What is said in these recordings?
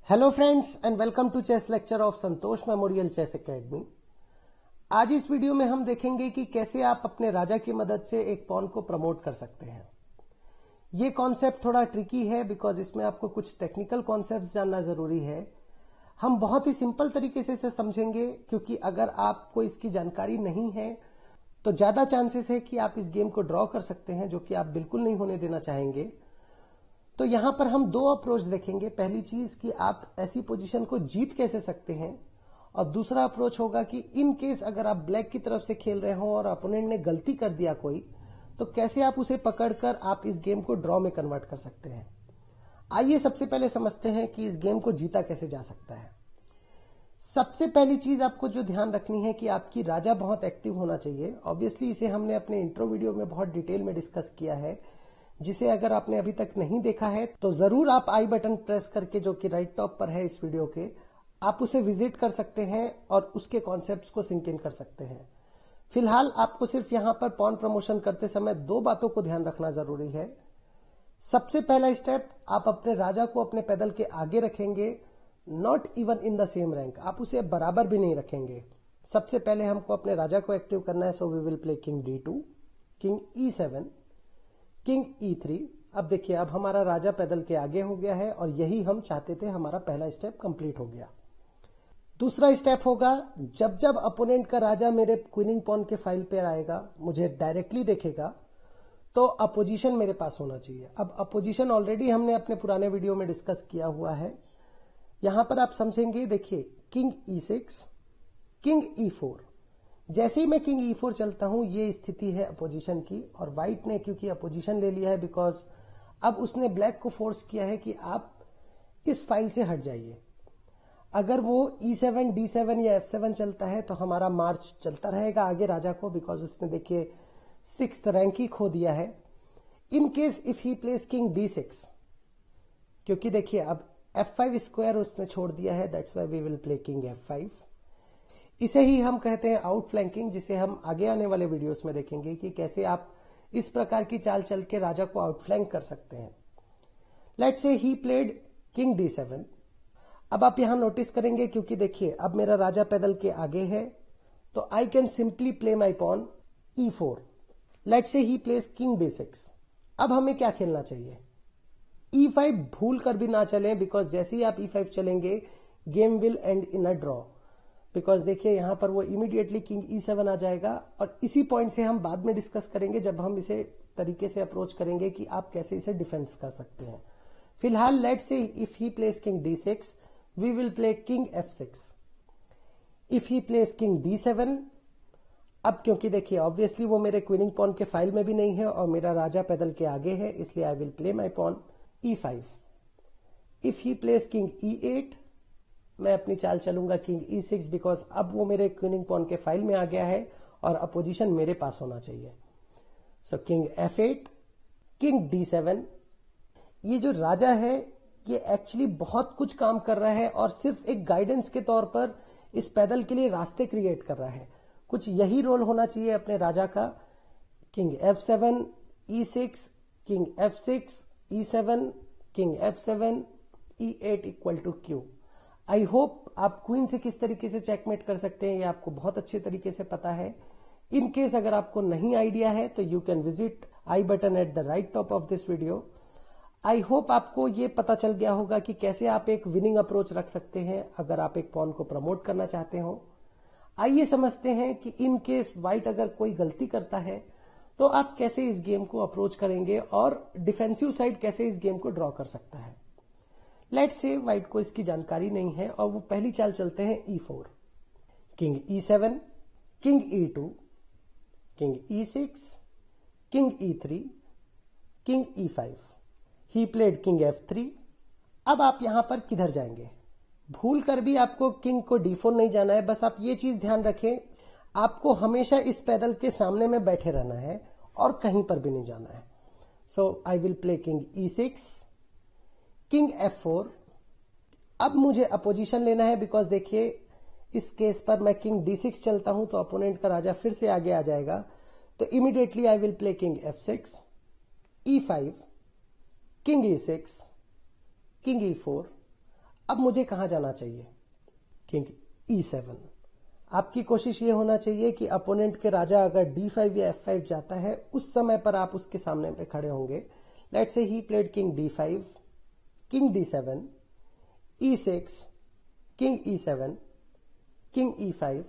Hello friends and welcome to chess lecture of Santosh memorial chess academy. आज इस video में हम देखेंगे कि कैसे आप अपने राजा की मदद से एक पॉन को प्रमोट कर सकते हैं। ये कॉन्सेप्ट थोड़ा ट्रिकी है बिकॉज इसमें आपको कुछ टेक्निकल कॉन्सेप्ट्स जानना जरूरी है। हम बहुत ही सिंपल तरीके से इसे समझेंगे क्योंकि अगर आपको इसकी जानकारी नहीं है तो ज्यादा चांसेस है कि आप इस गेम को ड्रॉ कर सकते हैं, जो कि आप बिल्कुल नहीं होने देना चाहेंगे। तो यहां पर हम दो अप्रोच देखेंगे। पहली चीज कि आप ऐसी पोजीशन को जीत कैसे सकते हैं, और दूसरा अप्रोच होगा कि इन केस अगर आप ब्लैक की तरफ से खेल रहे हो और अपोनेंट ने गलती कर दिया कोई, तो कैसे आप उसे पकड़कर आप इस गेम को ड्रॉ में कन्वर्ट कर सकते हैं। आइए सबसे पहले समझते हैं कि इस गेम को जीता कैसे जा सकता है। सबसे पहली चीज आपको जो ध्यान रखनी है कि आपकी राजा बहुत एक्टिव होना चाहिए। ऑब्वियसली इसे हमने अपने इंट्रो वीडियो में बहुत डिटेल में डिस्कस किया है, जिसे अगर आपने अभी तक नहीं देखा है तो जरूर आप आई बटन प्रेस करके, जो कि राइट टॉप पर है इस वीडियो के, आप उसे विजिट कर सकते हैं और उसके कॉन्सेप्ट्स को सिंक इन कर सकते हैं। फिलहाल आपको सिर्फ यहां पर पॉन प्रमोशन करते समय दो बातों को ध्यान रखना जरूरी है। सबसे पहला स्टेप, आप अपने राजा को अपने पैदल के आगे रखेंगे, not even in the same rank. आप उसे बराबर भी नहीं रखेंगे। सबसे पहले हमको अपने राजा को एक्टिव करना है। So we will play king D2, king E7, king E3। अब देखिए, अब हमारा राजा पैदल के आगे हो गया है और यही हम चाहते थे। हमारा पहला स्टेप कंप्लीट हो गया। दूसरा स्टेप होगा, जब जब अपोनेंट का राजा मेरे क्वीनिंग पॉन के फाइल पर आएगा, मुझे डायरेक्टली देखेगा, तो अपोजिशन मेरे पास होना चाहिए। अब अपोजिशन ऑलरेडी हमने अपने पुराने वीडियो में डिस्कस किया हुआ है। यहां पर आप समझेंगे, देखिए किंग E6, किंग E4। जैसे ही मैं किंग E4 चलता हूं, ये स्थिति है अपोजिशन की, और व्हाइट ने क्योंकि अपोजिशन ले लिया है बिकॉज अब उसने ब्लैक को फोर्स किया है कि आप इस फाइल से हट जाइए। अगर वो E7, D7 या F7 चलता है तो हमारा मार्च चलता रहेगा आगे राजा को, बिकॉज उसने देखिए 6th रैंक ही खो दिया है। In case if he place king D6, क्योंकि देखिए अब F5 स्क्वायर उसने छोड़ दिया है, that's why we will play king F5। इसे ही हम कहते हैं आउट फ्लैंकिंग, जिसे हम आगे आने वाले वीडियोस में देखेंगे कि कैसे आप इस प्रकार की चाल चल के राजा को आउट फ्लैंक कर सकते हैं। Let's say he played king D7। अब आप यहां नोटिस करेंगे, क्योंकि देखिए अब मेरा राजा पैदल के आगे है, तो I can simply play my pawn E4। Let's say he place king D6। अब हमें क्या खेलना चाहिए? E5 भूल कर भी ना चलें, बिकॉज जैसे ही आप E5 चलेंगे game will and in a draw. Because देखिए यहां पर वो इमीडिएटली किंग E7 आ जाएगा, और इसी पॉइंट से हम बाद में डिस्कस करेंगे जब हम इसे तरीके से अप्रोच करेंगे कि आप कैसे इसे डिफेंस कर सकते हैं। फिलहाल let's say if he place king D6, we will play king F6। If he place king D7, अब क्योंकि देखिए ऑब्वियसली वो मेरे क्वीनिंग पॉन के फाइल में भी नहीं है और मेरा राजा पैदल के आगे है, इसलिए I will play my pawn E5। If he place king E8, मैं अपनी चाल चलूंगा किंग E6, बिकॉज अब वो मेरे क्वीनिंग पॉन के फाइल में आ गया है और अपोजिशन मेरे पास होना चाहिए। सो किंग F8, किंग D7। ये जो राजा है ये एक्चुअली बहुत कुछ काम कर रहा है और सिर्फ एक गाइडेंस के तौर पर इस पैदल के लिए रास्ते क्रिएट कर रहा है। कुछ यही रोल होना चाहिए अपने राजा का। King F7, E6, king F6, E7, king F7, E8 equal to Q। I hope आप क्वीन से किस तरीके से चेकमेट कर सकते हैं ये आपको बहुत अच्छे तरीके से पता है। इन केस अगर आपको नहीं आइडिया है तो you can visit I button at the right top of this video. I hope आपको ये पता चल गया होगा कि कैसे आप एक विनिंग अप्रोच रख सकते हैं अगर आप एक पॉन को प्रमोट करना चाहते हो। आइए समझते हैं कि इन केस व्हाइट अगर कोई गलती करता है तो आप कैसे इस गेम को अप्रोच करेंगे और डिफेंसिव साइड कैसे इस गेम को ड्रॉ कर सकता है। लेट्स से व्हाइट को इसकी जानकारी नहीं है और वो पहली चाल चलते हैं E4, king E7, king E2, king E6, king E3, king E5। He played king F3। अब आप यहां पर किधर जाएंगे? भूल कर भी आपको किंग को D4 नहीं जाना है। बस आप ये चीज ध्यान रखें, आपको हमेशा इस पैदल के सामने में बैठे रहना है और कहीं पर भी नहीं जाना है। So I will play king E6, king F4। अब मुझे अपोजिशन लेना है, बिकॉज देखिए इस केस पर मैं किंग D6 चलता हूं तो अपोनेंट का राजा फिर से आगे आ जाएगा, तो immediately I will play king F6, E5, king E6, king E4। अब मुझे कहां जाना चाहिए? King E7। आपकी कोशिश ये होना चाहिए कि अपोनेंट के राजा अगर D5 या F5 जाता है, उस समय पर आप उसके सामने पे खड़े होंगे। Let's say he played king D5, king D7, E6, king E7, king E5।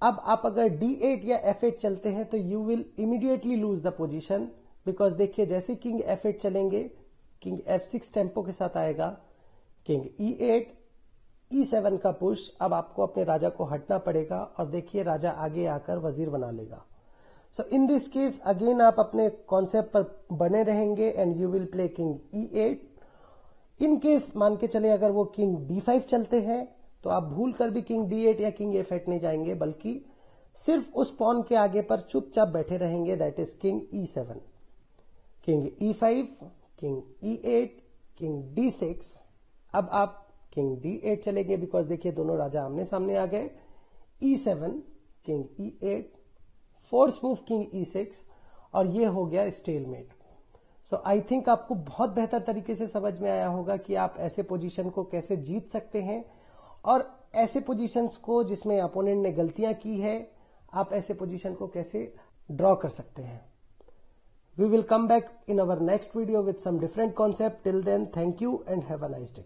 अब आप अगर D8 या F8 चलते हैं तो you will immediately lose the position, because देखिए जैसे किंग F8 चलेंगे, किंग F6 टेम्पो के साथ आएगा, किंग E8, E7 का पुश। अब आपको अपने राजा को हटना पड़ेगा और देखिए राजा आगे आकर वजीर बना लेगा। सो इन दिस केस अगेन आप अपने कॉन्सेप्ट पर बने रहेंगे and you will play king E8। In case मान के चले अगर वो किंग D5 चलते हैं तो आप भूल कर भी किंग D8 या किंग F8 नहीं जाएंगे, बल्कि सिर्फ उस पॉन के आगे पर चुपचाप बैठे रहेंगे, that is king E7, king E5, king E8, king D6। अब आप किंग D8 चलेंगे बिकॉज देखिए दोनों राजा आमने सामने आ गए। E7, king E8, force move king E6 और ये हो गया स्टेलमेट। सो आई थिंक आपको बहुत बेहतर तरीके से समझ में आया होगा कि आप ऐसे पोजीशन को कैसे जीत सकते हैं और ऐसे पोजीशंस को जिसमें अपोनेंट ने गलतियां की है, आप ऐसे पोजीशन को कैसे ड्रॉ कर सकते हैं। We will come back in our next video with some different concept. Till then, thank you and have a nice day.